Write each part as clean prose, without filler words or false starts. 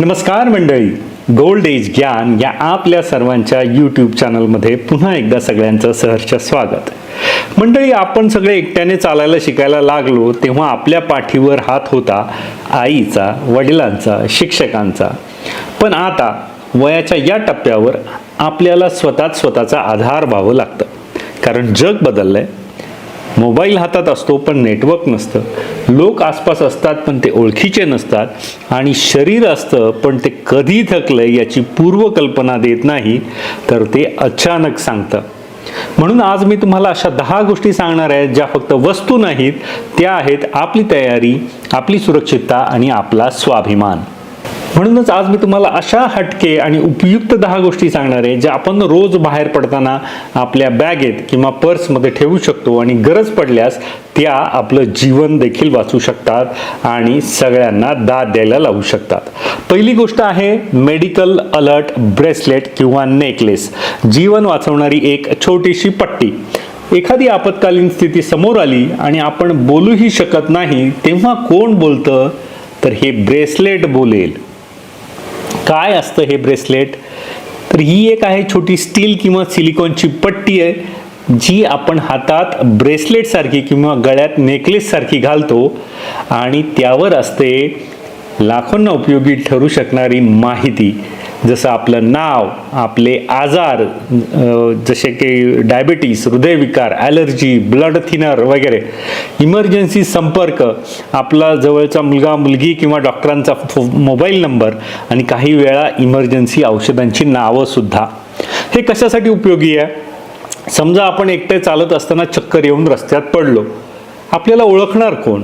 नमस्कार मंडळी, gold age ज्ञान या आपल्या सर्वांच्या यूट्यूब चॅनलमध्ये पुन्हा एकदा सगळ्यांचं सहर्ष स्वागत. मंडळी, आपण सगळे एकट्याने चालायला शिकायला लागलो तेव्हा आपल्या पाठीवर हात होता आईचा, वडिलांचा, शिक्षकांचा. पण आता वयाच्या या टप्प्यावर आपल्याला स्वतःचा आधार व्हावं लागतं, कारण जग बदललंय. मोबाईल हातात असतो पण नेटवर्क नसतं, लोक आसपास असतात पण ते ओळखीचे नसतात, आणि शरीर असतं पण ते कधी थकलंय याची पूर्वकल्पना देत नाही, तर ते अचानक सांगतं. म्हणून आज मी तुम्हाला अशा 10 गोष्टी सांगणार आहे ज्या फक्त वस्तू नाहीत, त्या आहेत आपली तयारी, आपली सुरक्षितता आणि आपला स्वाभिमान. म्हणूनच आज मी तुम्हाला अशा हटके आणि उपयुक्त 10 गोष्टी सांगणार आहे ज्या आपण रोज बाहेर पडताना आपल्या बॅगेत किंवा पर्समध्ये ठेवू शकतो आणि गरज पडल्यास त्या आपलं जीवन देखील वाचू शकतात आणि सगळ्यांना दाद द्यायला लावू शकतात. पहिली गोष्ट आहे मेडिकल अलर्ट ब्रेसलेट किंवा नेकलेस. जीवन वाचवणारी एक छोटीशी पट्टी. एखादी आपत्कालीन स्थिती समोर आली आणि आपण बोलूही शकत नाही, तेव्हा कोण बोलतं? तर हे ब्रेसलेट बोलेल. काय असतं हे ब्रेसलेट? तर ही एक आहे छोटी स्टील किंवा सिलिकॉनची पट्टी आहे, जी आपण हातात ब्रेसलेट सारखी किंवा गळ्यात नेकलेस सारखी घालतो आणि त्यावर असते लाखोंना उपयोगी ठरू शकणारी माहिती, जसं आपलं नाव, आपले आजार जसे की डायबिटीस, हृदयविकार, ॲलर्जी, ब्लड थिनर वगैरे, इमर्जन्सी संपर्क, आपला जवळचा मुलगा मुलगी किंवा डॉक्टरांचा मोबाईल नंबर, आणि काही वेळा इमर्जन्सी औषधांची नावं सुद्धा. हे कशासाठी उपयोगी आहे? समजा आपण एकटे चालत असताना चक्कर येऊन रस्त्यात पडलो, आपल्याला ओळखणार कोण?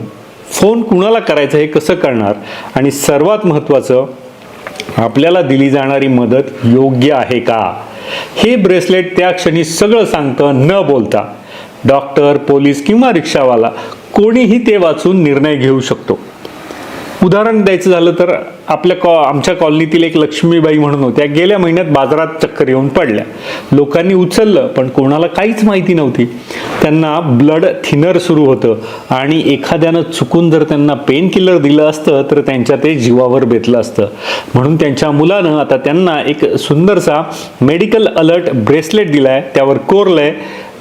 फोन कुणाला करायचं हे कसं करणार? आणि सर्वात महत्त्वाचं, आपल्याला दिली जाणारी मदत योग्य आहे का? हे ब्रेसलेट त्या क्षणी सगळं सांगतं, न बोलता. डॉक्टर, पोलीस किंवा रिक्षावाला कोणीही ते वाचून निर्णय घेऊ शकतो. उदाहरण द्यायचं झालं तर आमच्या कॉलनीतील एक लक्ष्मीबाई म्हणून होत्या. गेल्या महिन्यात बाजारात चक्कर येऊन पडल्या. लोकांनी उचललं पण कोणाला काहीच माहिती नव्हती. त्यांना ब्लड थिनर सुरू होतं आणि एखाद्यानं चुकून जर त्यांना पेन किलर दिलं असतं तर त्यांच्या ते जीवावर बेतलं असतं. म्हणून त्यांच्या मुलानं आता त्यांना एक सुंदरसा मेडिकल अलर्ट ब्रेसलेट दिलाय. त्यावर कोरलंय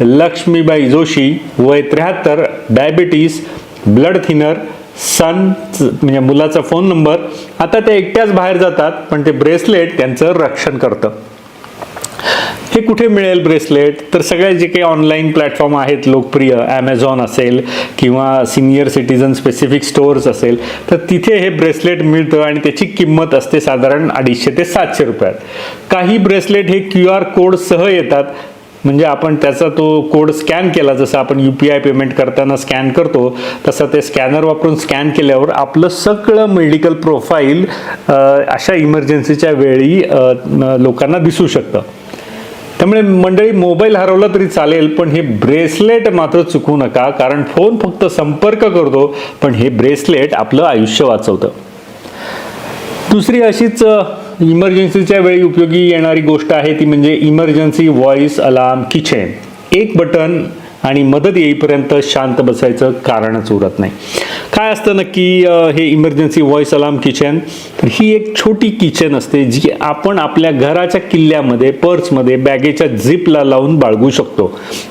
लक्ष्मीबाई जोशी, वय 73, डायबिटीस, ब्लड थिनर, सन म्हणजे मुलाचा फोन नंबर. आता त्या एकट्याच बाहेर जातात पण ते ब्रेसलेट त्यांचं रक्षण करतं. हे कुठे मिळेल ब्रेसलेट? तर सगळे जे काही ऑनलाईन प्लॅटफॉर्म आहेत लोकप्रिय, ॲमेझॉन असेल किंवा सिनियर सिटीजन स्पेसिफिक स्टोअर्स असेल, तर तिथे हे ब्रेसलेट मिळतं आणि त्याची किंमत असते साधारण 250 ते 700 रुपयात. काही ब्रेसलेट हे QR कोडसह येतात, म्हणजे आपण त्याचा तो कोड स्कॅन केला, जसं आपण UPI पेमेंट करताना स्कॅन करतो तसं ते स्कॅनर वापरून स्कॅन केल्यावर आपलं सगळं मेडिकल प्रोफाईल अशा इमर्जन्सीच्या वेळी लोकांना दिसू शकतं. त्यामुळे मंडळी, मोबाईल हरवला तरी चालेल पण हे ब्रेसलेट मात्र चुकू नका, कारण फोन फक्त संपर्क करतो पण हे ब्रेसलेट आपलं आयुष्य वाचवतं. दुसरी अशीच इमर्जन्सीच्या वेळी उपयोगी येणारी गोष्ट आहे ती म्हणजे इमर्जन्सी व्हॉइस अलार्म किचन. एक बटन आणि मदत येईपर्यंत शांत बसायचं कारणच उरत नाही. काय असतं नक्की हे इमर्जन्सी व्हॉइस अलार्म किचन? तर ही एक छोटी किचन असते जी आपण आपल्या घराच्या किल्ल्यामध्ये, पर्समध्ये, बॅगेच्या झिपला लावून बाळगू शकतो.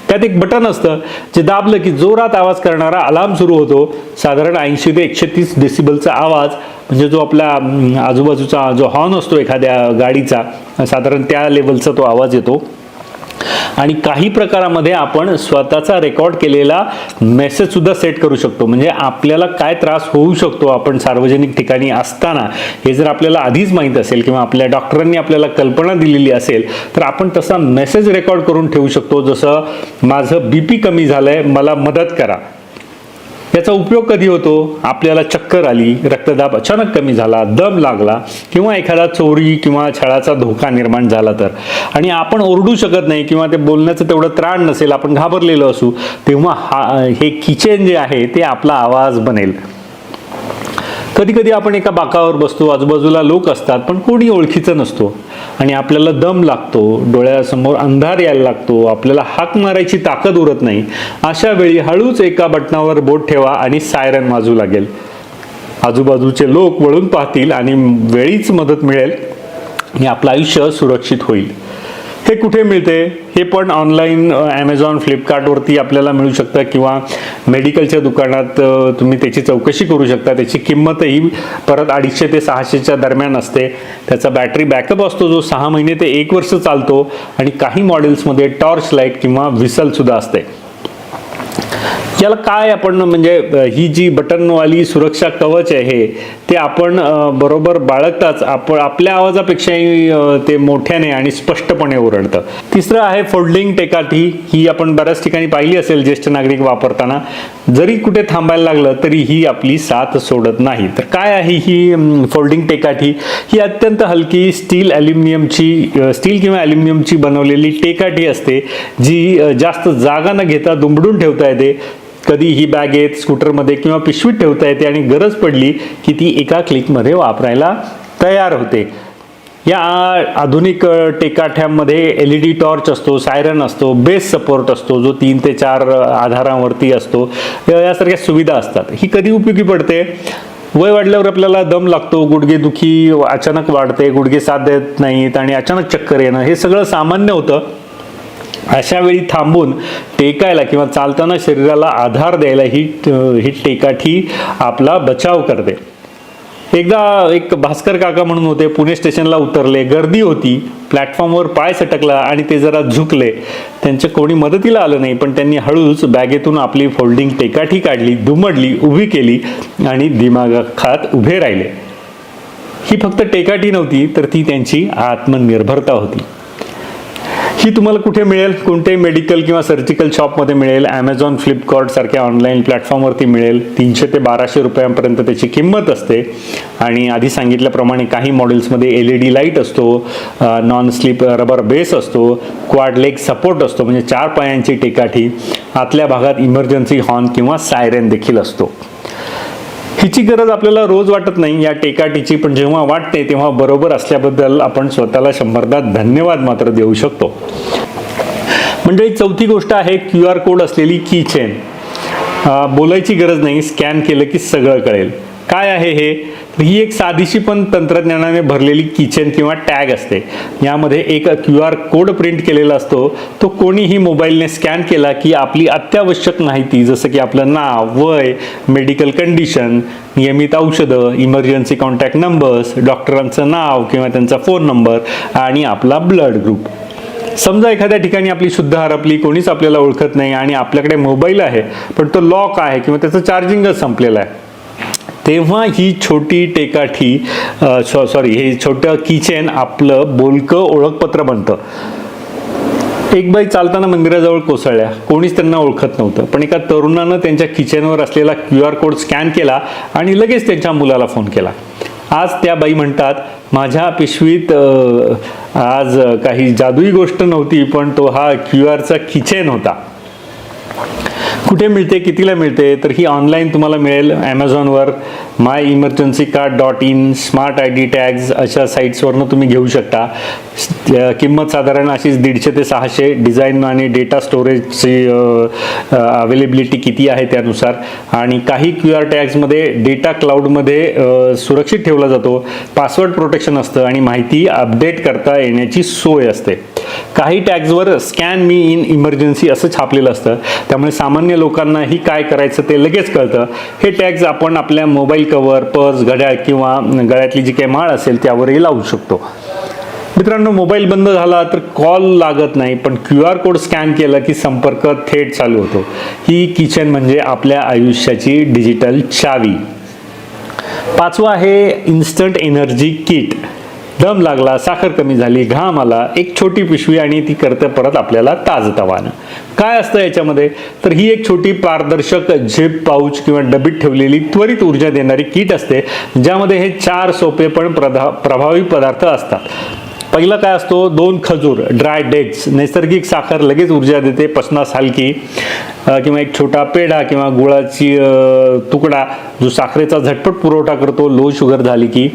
त्यात एक बटन असतं जे दाबलं की जोरात आवाज करणारा अलार्म सुरू होतो. साधारण 80 ते 130 डेसिबलचा आवाज, म्हणजे जो आपला आजूबाजूचा जो हॉर्न असतो एखाद्या गाडीचा, साधारण त्या लेवलचा तो आवाज येतो. आणि काही प्रकारामध्ये आपण स्वतःचा रेकॉर्ड केलेला मेसेज सुद्धा सेट करू शकतो. म्हणजे आपल्याला काय त्रास होऊ शकतो आपण सार्वजनिक ठिकाणी असताना हे जर आपल्याला आधीच माहीत असेल किंवा आपल्या डॉक्टरांनी आपल्याला कल्पना दिलेली असेल तर आपण तसा मेसेज रेकॉर्ड करून ठेवू शकतो, जसं माझं BP कमी झालंय, मला मदत करा. याचा उपयोग कधी होतो? आपल्याला चक्कर आली, रक्तदाब अचानक कमी झाला, दम लागला किंवा एखादा चोरी किंवा छळाचा धोका निर्माण झाला तर, आणि आपण ओरडू शकत नाही किंवा ते बोलण्याचं तेवढं त्राण नसेल, आपण घाबरलेलो असू, तेव्हा हे किचन जे आहे ते आपला आवाज बनेल. कधी कधी आपण एका बाकावर बसतो, आजूबाजूला लोक असतात पण कोणी ओळखीचं नसतो आणि आपल्याला दम लागतो, डोळ्यासमोर अंधार यायला लागतो, आपल्याला हाक मारायची ताकद उरत नाही. अशा वेळी हळूच एका बटनावर बोट ठेवा आणि सायरन वाजू लागेल. आजूबाजूचे लोक वळून पाहतील आणि वेळीच मदत मिळेल आणि आपलं आयुष्य सुरक्षित होईल. हे कुठे मिळते? हे पण ऑनलाईन ॲमेझॉन, फ्लिपकार्टवरती आपल्याला मिळू शकतं किंवा मेडिकलच्या दुकानात तुम्ही त्याची चौकशी करू शकता. त्याची किंमतही परत 250 ते 600च्या दरम्यान असते. त्याचा बॅटरी बॅकअप असतो जो 6 महिने ते 1 वर्ष चालतो आणि काही मॉडेल्समध्ये टॉर्च लाईट किंवा व्हिसलसुद्धा असते. याला काय आपण म्हणजे ही जी बटनवाली सुरक्षा कवच आहे ते आपण बरोबर बाळगताच आपल्या आवाजापेक्षाही ते मोठ्याने आणि स्पष्टपणे ओरडतं. तिसरं आहे फोल्डिंग टेकाठी. ही आपण बऱ्याच ठिकाणी पाहिली असेल ज्येष्ठ नागरिक वापरताना. जरी कुठे थांबायला लागलं तरी ही आपली साथ सोडत नाही. तर काय आहे ही फोल्डिंग टेकाठी? ही अत्यंत हलकी स्टील किंवा ॲल्युमिनियमची बनवलेली टेकाठी असते जी जास्त जागा न घेता दुमडून ठेवता येते. कधी ही बॅगेत, स्कूटरमध्ये किंवा पिशवीत ठेवता येते आणि गरज पडली की ती एका क्लिकमध्ये वापरायला तयार होते. या आधुनिक टेकाठ्यांमध्ये LED टॉर्च असतो, सायरन असतो, बेस सपोर्ट असतो जो 3 ते 4 आधारांवरती असतो. यासारख्या सुविधा असतात. ही कधी उपयोगी पडते? वय वाढल्यावर आपल्याला दम लागतो, गुडघेदुखी अचानक वाढते, गुडघे साथ देत नाहीत आणि अचानक चक्कर येणं हे सगळं सामान्य होतं. अशा वेळी थांबून टेकायला किंवा चालताना शरीराला आधार द्यायला ही टेकाठी आपला बचाव करते. एकदा एक भास्कर काका म्हणून होते, पुणे स्टेशनला उतरले, गर्दी होती, प्लॅटफॉर्मवर पाय सटकला आणि ते जरा झुकले. त्यांच्या कोणी मदतीला आलं नाही, पण त्यांनी हळूच बॅगेतून आपली फोल्डिंग टेकाठी काढली, दुमडली, उभी केली आणि दिमाखात उभे राहिले. ही फक्त टेकाठी नव्हती तर ती त्यांची आत्मनिर्भरता होती. ही तुम्हाला कुठे मिळेल? कोणत्याही मेडिकल किंवा सर्जिकल शॉपमध्ये मिळेल. ॲमेझॉन, फ्लिपकार्ट सारख्या ऑनलाईन प्लॅटफॉर्मवरती मिळेल. 300 ते 1200 रुपयांपर्यंत त्याची किंमत असते आणि आधी सांगितल्याप्रमाणे काही मॉडेल्समध्ये LED लाईट असतो, नॉन स्लिप रबर बेस असतो, क्वाड लेग सपोर्ट असतो म्हणजे 4 पायांची टेकाठी. आतल्या भागात इमर्जन्सी हॉर्न किंवा सायरन देखील असतो. हिची गरज आपल्याला रोज वाटत नाही या टेकाटीची, पण जेव्हा वाटते तेव्हा बरोबर असल्याबद्दल आपण स्वतःला 100दा धन्यवाद मात्र देऊ शकतो. म्हणजे चौथी गोष्ट आहे QR कोड असलेली कीचेन. बोलायची गरज नाही, स्कॅन केलं की सगळं कळेल. काय आहे हे? ही एक साधीशी पण तंत्रज्ञानाने भरलेली कीचेन किंवा टॅग असते. यामध्ये एक QR कोड प्रिंट केलेला असतो. तो कोणीही मोबाईलने स्कॅन केला की आपली अत्यावश्यक माहिती जसं की आपलं नाव, वय, मेडिकल कंडिशन, नियमित औषधं, इमर्जन्सी कॉन्टॅक्ट नंबर्स, डॉक्टरांचं नाव किंवा त्यांचा फोन नंबर आणि आपला ब्लड ग्रुप. समजा एखाद्या ठिकाणी आपली शुद्ध हरपली, कोणीच आपल्याला ओळखत नाही आणि आपल्याकडे मोबाईल आहे पण तो लॉक आहे किंवा त्याचं चार्जिंगच संपलेलं आहे, तेव्हा ही छोटी टेकाठी हे छोटं कीचेन आपलं बोलकं ओळखपत्र बनतं. एक बाई चालताना मंदिराजवळ कोसळल्या, कोणीच त्यांना ओळखत नव्हतं, पण एका तरुणानं त्यांच्या किचनवर असलेला QR कोड स्कॅन केला आणि लगेच त्यांच्या मुलाला फोन केला. आज त्या बाई म्हणतात, माझ्या पिशवीत आज काही जादुई गोष्ट नव्हती, पण तो हा QRचा कीचेन होता. कुठे मिळते, कितीला मिळते? तर ही ऑनलाईन तुम्हाला मिळेल ॲमेझॉनवर, myimergencycard.in, स्मार्ट ID टॅग्स अशा साईट्सवरनं तुम्ही घेऊ शकता. किंमत साधारण अशीच 150 ते 600. डिझाईन आणि डेटा स्टोरेजची अवेलेबिलिटी किती आहे त्यानुसार. आणि काही QR टॅग्समध्ये डेटा क्लाउडमध्ये सुरक्षित ठेवला जातो, पासवर्ड प्रोटेक्शन असतं आणि माहिती अपडेट करता येण्याची सोय असते. काही टॅग्सवर स्कॅन मी इन इमर्जन्सी असं छापलेलं असतं, त्यामुळे सामान्य लोकांनाही काय करायचं ते लगेच कळतं. हे टॅग्स आपण आपल्या मोबाईल कवर, पर्स, घड्याळ किंवा गळ्यातली जी काही माळ असेल त्यावरही लावू शकतो. मित्रांनो, मोबाईल बंद झाला तर कॉल लागत नाही, पण QR कोड स्कॅन केला की संपर्क थेट चालू होतो. ही किचन म्हणजे आपल्या आयुष्याची डिजिटल चावी. 5वं आहे इन्स्टंट एनर्जी किट. दम लागला, साखर कमी झाली, घाम आला, एक छोटी पिशवी आणि ती करते परत आपल्याला ताजतवानं. काय असतं याच्यामध्ये? तर ही एक छोटी पारदर्शक झिप पाऊच किंवा डबीत ठेवलेली त्वरित ऊर्जा देणारी किट असते, ज्यामध्ये हे 4 सोपे पण प्रभावी पदार्थ असतात. पहिला काय असतो? 2 खजूर, ड्राय डेट्स, नैसर्गिक साखर लगेच ऊर्जा देते, पचनास हलकी. किंवा एक छोटा पेढा किंवा गुळाची तुकडा जो साखरेचा झटपट पुरवठा करतो लो शुगर झाली की.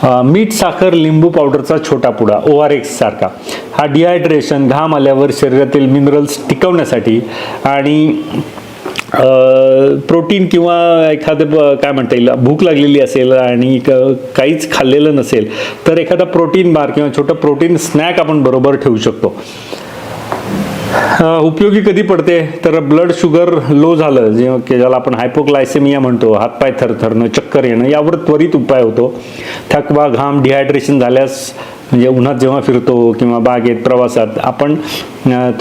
मीठ, साखर, लिंबू पावडरचा छोटा पुडा, ORX सारखा. हा डिहायड्रेशन, घाम आल्यावर शरीरातील मिनरल्स टिकवण्यासाठी. आणि प्रोटीन किंवा एखादं काय म्हणता येईल भूक लागलेली असेल आणि काहीच खाल्लेलं नसेल तर एखादा प्रोटीन बार किंवा छोटं प्रोटीन स्नॅक आपण बरोबर ठेवू शकतो. उपयोगी कधी पडते तर ब्लड शुगर लो झालं ज्याला आपण हायपोग्लायसेमिया म्हणतो, हातपाय थरथरणं, चक्कर येणं, यावर त्वरित उपाय होतो. थकवा, घाम, डिहायड्रेशन झाल्यास म्हणजे उन्हात जेव्हा फिरतो किंवा बागेत प्रवासात आपण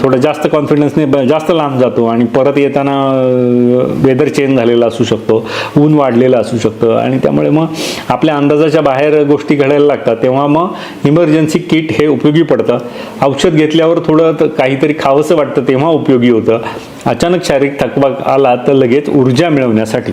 थोडं जास्त कॉन्फिडन्सने जास्त लांब जातो आणि परत येताना वेदर चेंज झालेला असू शकतो, ऊन वाढलेलं असू शकतं आणि त्यामुळे मग आपल्या अंदाजाच्या बाहेर गोष्टी घडायला लागतात. तेव्हा मग इमर्जन्सी किट हे उपयोगी पडतं. औषध घेतल्यावर थोडं काहीतरी खावंसं वाटतं तेव्हा उपयोगी होतं. अचानक शारीरिक थकवा आला तर लगेच ऊर्जा मिळवण्यासाठी.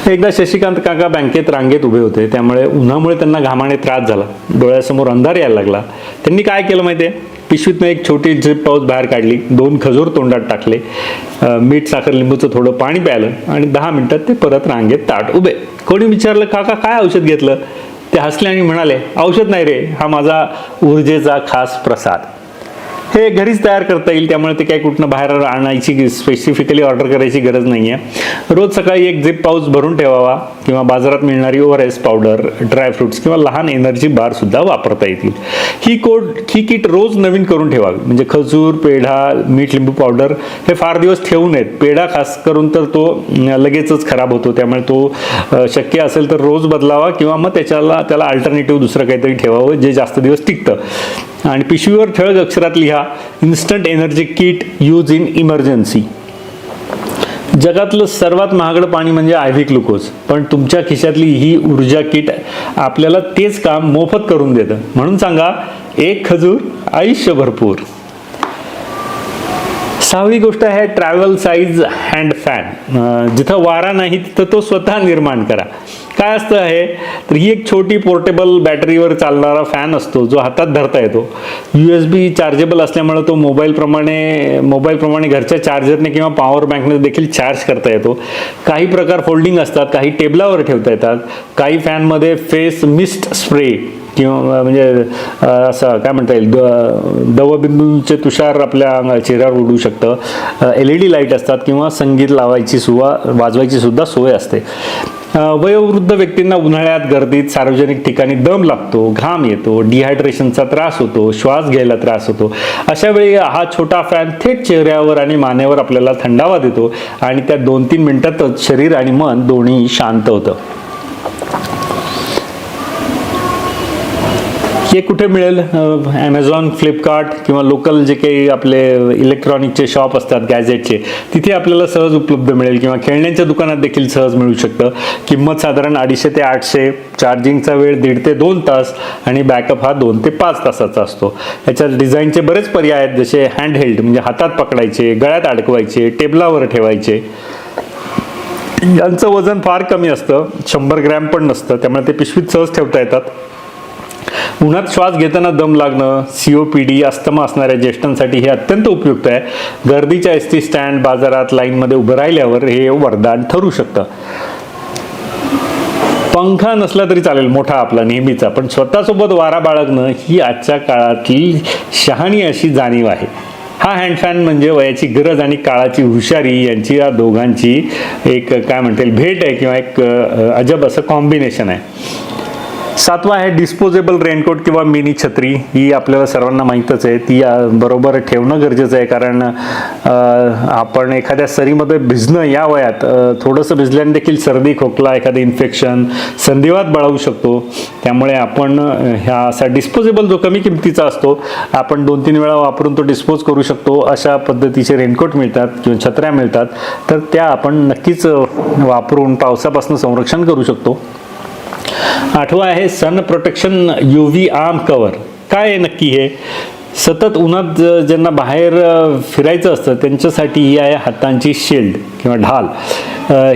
एकदा शशिकांत काका बँकेत रांगेत उभे होते, त्यामुळे उन्हामुळे त्यांना घामाने त्रास झाला, डोळ्यासमोर अंधार यायला लागला. त्यांनी काय केलं माहिती आहे, पिशवीतनं एक छोटी झिप पाऊच बाहेर काढली, 2 खजूर तोंडात टाकले, मीठ साखर लिंबूचं थोडं पाणी प्यायलं आणि 10 मिनिटात ते परत रांगेत ताट उभे. कोणी विचारलं काका काय औषध घेतलं, ते हसले आणि म्हणाले औषध नाही रे, हा माझा ऊर्जेचा खास प्रसाद. हे घरीच तयार करता येईल, त्यामुळे ते काही कुठनं बाहेर आणायची स्पेसिफिकली ऑर्डर करायची गरज नाही आहे. रोज सकाळी एक झिप पाऊच भरून ठेवावा किंवा बाजारात मिळणारी ORS पावडर, ड्रायफ्रुट्स किंवा लहान एनर्जी बार सुद्धा वापरता येतील. ही किट रोज नवीन करून ठेवावी. म्हणजे खजूर, पेढा, मीठ लिंबू पावडर हे फार दिवस ठेवू नयेत. पेढा खास करून तर तो लगेचच खराब होतो, त्यामुळे तो शक्य असेल तर रोज बदलावा किंवा मग त्याला अल्टरनेटिव्ह दुसरं काहीतरी ठेवावं जे जास्त दिवस टिकतं. आणि पिशवीवर ठळक अक्षरात लिहा instant energy kit use in emergency. जगातलं सर्वात महागडं पाणी म्हणजे IV ग्लुकोज, पण तुमच्या खिशातली ही ऊर्जा किट आपल्याला तेच काम मोफत करून देतं. म्हणून सांगा, एक खजूर आयुष्य भरपूर. 6वी गोष्ट आहे ट्रॅव्हल साईज हँड फॅन. जिथं वारा नाही तिथं तो स्वतः निर्माण करा. काय असतं हे तर ही एक छोटी पोर्टेबल बॅटरीवर चालणारा फॅन असतो जो हातात धरता येतो. USB चार्जेबल असल्यामुळे तो मोबाईल प्रमाणे घरच्या चार्जरने किंवा पॉवर बँकने देखील चार्ज करता येतो. काही प्रकार फोल्डिंग असतात, काही टेबलावर ठेवता येतात. काही फॅनमध्ये फेस मिस्ट स्प्रे किंवा म्हणजे असं काय म्हणता येईल दवबिंदूंचे तुषार आपल्या चेहऱ्यावर उडू शकतं. LED लाईट असतात किंवा संगीत वाजवायची सुद्धा सोय असते. वयोवृद्ध व्यक्तींना उन्हाळ्यात गर्दीत सार्वजनिक ठिकाणी दम लागतो, घाम येतो, डिहायड्रेशनचा त्रास होतो, श्वास घ्यायला त्रास होतो. अशा वेळी हा छोटा फॅन थेट चेहऱ्यावर आणि मानेवर आपल्याला थंडावा देतो आणि त्या 2-3 मिनिटातच शरीर आणि मन दोन्ही शांत होतं. हे कुठे मिळेल? ॲमेझॉन, फ्लिपकार्ट किंवा लोकल जे काही आपले इलेक्ट्रॉनिकचे शॉप असतात गॅजेटचे, तिथे आपल्याला सहज उपलब्ध मिळेल किंवा खेळण्यांच्या दुकानात देखील सहज मिळू शकतं. किंमत साधारण 250 ते 800. चार्जिंगचा वेळ 1.5 ते 2 तास आणि बॅकअप हा 2 ते 5 तासाचा असतो. याच्यात डिझाईनचे बरेच पर्याय आहेत, जसे हँडहेल्ड म्हणजे हातात पकडायचे, गळ्यात अडकवायचे, टेबलावर ठेवायचे. यांचं वजन फार कमी असतं, 100 ग्रॅम पण नसतं, त्यामुळे ते पिशवीत सहज ठेवता येतात. उन्हात श्वास घेताना दम लागणं, COPD, अस्थमा असणाऱ्या ज्येष्ठांसाठी हे अत्यंत उपयुक्त आहे. गर्दीच्या SD स्टँड, बाजारात लाईनमध्ये उभं राहिल्यावर हे वरदान ठरू शकतं. पंखा नसला तरी चालेल मोठा आपला नेहमीचा, पण स्वतःसोबत वारा बाळगणं ही आजच्या काळातली शहाणी अशी जाणीव आहे. हा हँडफॅन म्हणजे वयाची गरज आणि काळाची हुशारी यांची या दोघांची एक काय म्हणता येईल भेट आहे किंवा एक अजब असं कॉम्बिनेशन आहे. 7वा आहे डिस्पोजेबल रेनकोट किंवा मिनी छत्री. ही आपल्याला सर्वांना माहीतच आहे, ती बरोबर ठेवणं गरजेचं आहे, कारण आपण एखाद्या सरीमध्ये भिजणं या वयात थोडंसं भिजल्याने देखील सर्दी, खोकला, एखादं इन्फेक्शन, संधिवात बळावू शकतो. त्यामुळे आपण ह्या असा डिस्पोजेबल जो कमी किमतीचा असतो, आपण 2-3 वेळा वापरून तो डिस्पोज करू शकतो, अशा पद्धतीचे रेनकोट मिळतात किंवा छत्र्या मिळतात, तर त्या आपण नक्कीच वापरून पावसापासून संरक्षण करू शकतो. 8वा आहे sun protection UV arm cover. काय आहे नक्की हे? सतत उन्हात ज्यांना बाहेर फिरायचं असतं त्यांच्यासाठी ही आहे हातांची शिल्ड किंवा ढाल.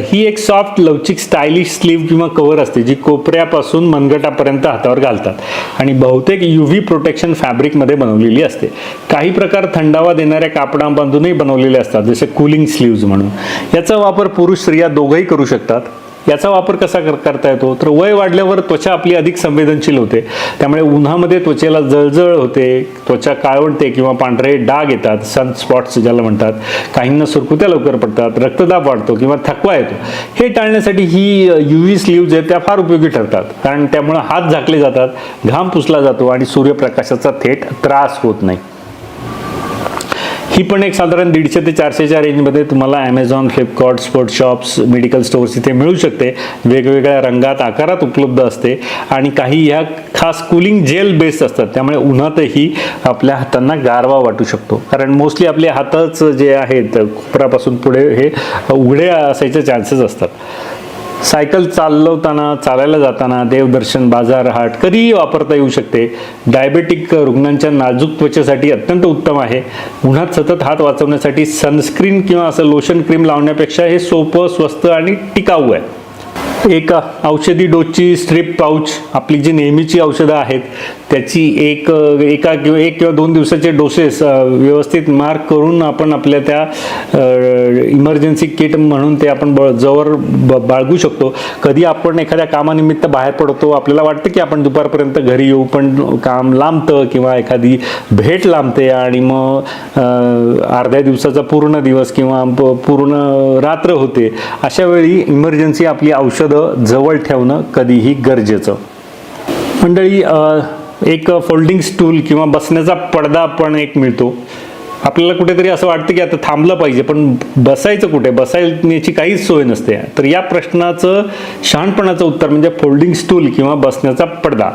ही एक सॉफ्ट, लवचिक, स्टायलिश स्लीव किंवा कवर असते जी कोपऱ्यापासून मनगटापर्यंत हातावर घालतात आणि बहुतेक UV प्रोटेक्शन फॅब्रिकमध्ये बनवलेली असते. काही प्रकार थंडावा देणाऱ्या कापडांपासूनही बनवलेले असतात, जसे कूलिंग स्लीव्ज म्हणून. याचा वापर पुरुष स्त्रिया दोघंही करू शकतात. याचा वापर कसा करता येतो, तर वय वाढल्यावर त्वचा आपली अधिक संवेदनशील होते. त्यामुळे उन्हामध्ये त्वचेला जळजळ होते, त्वचा काळवंटते किंवा पांढरे डाग येतात, सनस्पॉट्स ज्याला म्हणतात. काहींना सुरकुत्या लवकर पडतात, रक्तदाब वाढतो किंवा थकवा येतो. हे टाळण्यासाठी ही UV स्लीव्ज आहेत त्या फार उपयोगी ठरतात, कारण त्यामुळे हात झाकले जातात, घाम पुसला जातो आणि सूर्यप्रकाशाचा थेट त्रास होत नाही. ही पण एक साधारण 150 ते 400च्या रेंजमध्ये तुम्हाला Amazon, Flipkart, sports shops, medical stores इथे मिळू शकते. वेगवेगळ्या रंगात, आकारात उपलब्ध असते आणि काही ह्या खास कूलिंग जेल बेस्ड असतात. त्यामुळे उन्हातही आपल्या हातांना गारवा वाटू शकतो, कारण मोस्टली आपले हातच जे आहेत कोपरापासून पुढे हे उघडे असायचे चान्सेस असतात. सायकल चालवताना, चालायला जाताना, देवदर्शन, बाजार, हाट कधीही वापरता येऊ शकते. डायबेटिक रुग्णांच्या नाजूक त्वचेसाठी अत्यंत उत्तम आहे. उन्हात सतत हात वाचवण्यासाठी सनस्क्रीन किंवा असं लोशन क्रीम लावण्यापेक्षा हे सोपं, स्वस्त आणि टिकाऊ आहे. एक औषधी डोसची स्ट्रिप पाऊच, आपली जी नेहमीची औषधं आहेत त्याची एक किंवा 2 दिवसाचे डोसेस व्यवस्थित मार्क करून आपण आपल्या त्या इमर्जन्सी किट म्हणून ते आपण जवळ बाळगू शकतो. कधी आपण एखाद्या कामानिमित्त बाहेर पडतो, आपल्याला वाटतं की आपण दुपारपर्यंत घरी येऊ, पण काम लांबतं किंवा एखादी भेट लांबते आणि मग अर्ध्या दिवसाचा पूर्ण दिवस किंवा पूर्ण रात्र होते. अशा वेळी इमर्जन्सी आपली औषधं जवळ ठेवणं कधीही गरजेचं. मंडळी, एक फोल्डिंग स्टूल किंवा बसण्याचा पडदा पण एक मिळतो. आपल्याला कुठेतरी असं वाटतं की आता थांबलं पाहिजे, पण बसायचं कुठे, बसायची काहीच सोय नसते. तर या प्रश्नाचं शहाणपणाचं उत्तर म्हणजे फोल्डिंग स्टूल किंवा बसण्याचा पडदा.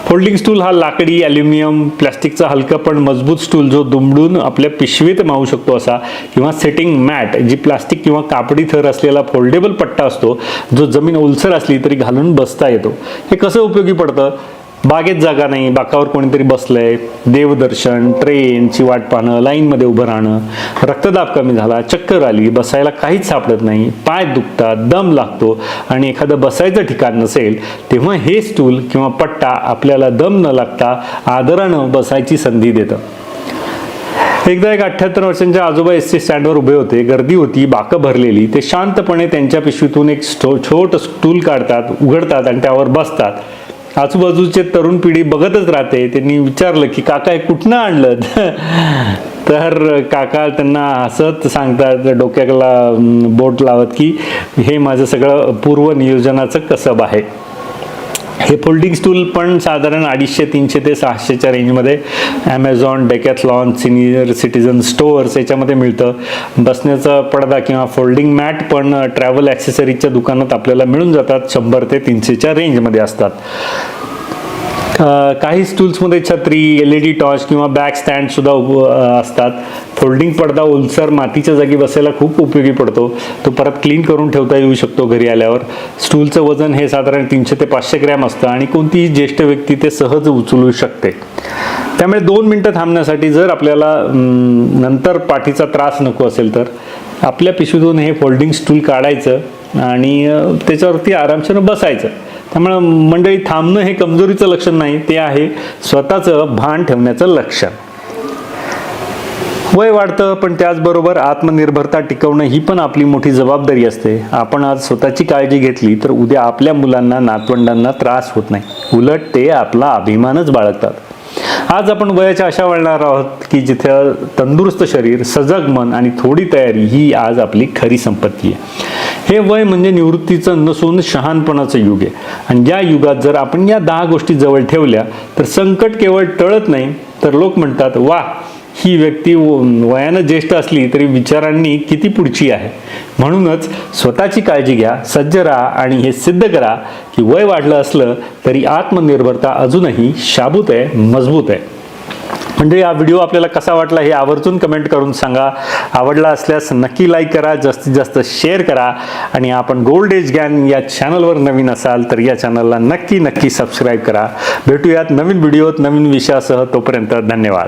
फोल्डिंग स्टूल हा लाकडी, ॲल्युमिनियम, प्लास्टिकचा हलका पण मजबूत स्टूल जो दुमडून आपल्या पिशवीत मावू शकतो असा, किंवा सेटिंग मॅट जी प्लास्टिक किंवा कापडी थर असलेला फोल्डेबल पट्टा असतो जो जमीन ओलसर असली तरी घालून बसता येतो. हे कसं उपयोगी पडतं? बागेत जागा नाही, बाकावर कोणीतरी बसलंय, देवदर्शन, ट्रेनची वाट पाहणं, लाईनमध्ये उभं राहणं, रक्तदाब कमी झाला, चक्कर आली, बसायला काहीच सापडत नाही, पाय दुखतात, दम लागतो आणि एखादं बसायचं ठिकाण नसेल, तेव्हा हे स्टूल किंवा पट्टा आपल्याला दम न लागता आदरानं बसायची संधी देतं. एकदा एक 78 वर्षांच्या आजोबा एसटी स्टँडवर उभे होते. गर्दी होती, बाकं भरलेली. ते शांतपणे त्यांच्या पिशवीतून एक छोटं स्टूल काढतात, उघडतात आणि त्यावर बसतात. आजूबाजूचे तरुण पिढी बघतच राहते. त्यांनी विचारलं की काका हे कुठनं आणलं? तर काका त्यांना हसत सांगतात, डोक्याला बोट लावत की हे माझं सगळं पूर्व नियोजनाचं कसब आहे. हे फोल्डिंग स्टूल पण साधारण 250, 300 ते 600च्या रेंजमध्ये ॲमेझॉन, डेकॅथलॉन, सिनियर सिटीजन स्टोअर्स याच्यामध्ये मिळतं. बसण्याचा पडदा किंवा फोल्डिंग मॅट पण ट्रॅव्हल ॲक्सेसरीजच्या दुकानात आपल्याला मिळून जातात. 100 ते 300च्या रेंजमध्ये असतात. काही स्टूल्समध्ये छत्री, LED टॉर्च किंवा बॅक स्टँड सुद्धा असतात. फोल्डिंग पडदा ओलसर मातीच्या जागी बसायला खूप उपयोगी पडतो. तो परत क्लीन करून ठेवता येऊ शकतो घरी आल्यावर. स्टूलचं वजन हे साधारण 300 ते 500 ग्रॅम असतं आणि कोणतीही ज्येष्ठ व्यक्ती ते सहज उचलू शकते. त्यामुळे 2 मिनटं थांबण्यासाठी जर आपल्याला नंतर पाठीचा त्रास नको असेल तर आपल्या पिशवीतून हे फोल्डिंग स्टूल काढायचं आणि त्याच्यावरती आरामशीर बसायचं. त्यामुळे मंडळी, थांबणं हे कमजोरीचं लक्षण नाही, ते आहे स्वतःचं भान ठेवण्याचं लक्षण. वय वाढतं, पण त्याचबरोबर आत्मनिर्भरता टिकवणं ही पण आपली मोठी जबाबदारी असते. आपण आज स्वतःची काळजी घेतली तर उद्या आपल्या मुलांना, नातवंडांना त्रास होत नाही. उलट ते आपला अभिमानच बाळगतात. आज आपण वयाच्या अशा वळणार आहोत की जिथे तंदुरुस्त शरीर, सजग मन आणि थोडी तयारी ही आज आपली खरी संपत्ती आहे. हे वय म्हणजे निवृत्तीचं नसून शहाणपणाचं युग आहे. आणि या युगात जर आपण या 10 गोष्टी जवळ ठेवल्या तर संकट केवळ टळत नाही, तर लोक म्हणतात, वा, ही व्यक्ती वयानं ज्येष्ठ असली तरी विचारांनी किती पुढची आहे. म्हणूनच स्वतःची काळजी घ्या, सज्ज राहा आणि हे सिद्ध करा की वय वाढलं असलं तरी आत्मनिर्भरता अजूनही शाबूत आहे, मजबूत आहे. म्हणजे हा व्हिडिओ आपल्याला कसा वाटला हे आवर्जून कमेंट करून सांगा. आवडला असल्यास नक्की लाईक करा, जास्तीत जास्त शेअर करा आणि आपण गोल्ड एज ज्ञान या चॅनलवर नवीन असाल तर या चॅनलला नक्की सबस्क्राईब करा. भेटूयात नवीन व्हिडिओत नवीन विषयासह. तोपर्यंत धन्यवाद.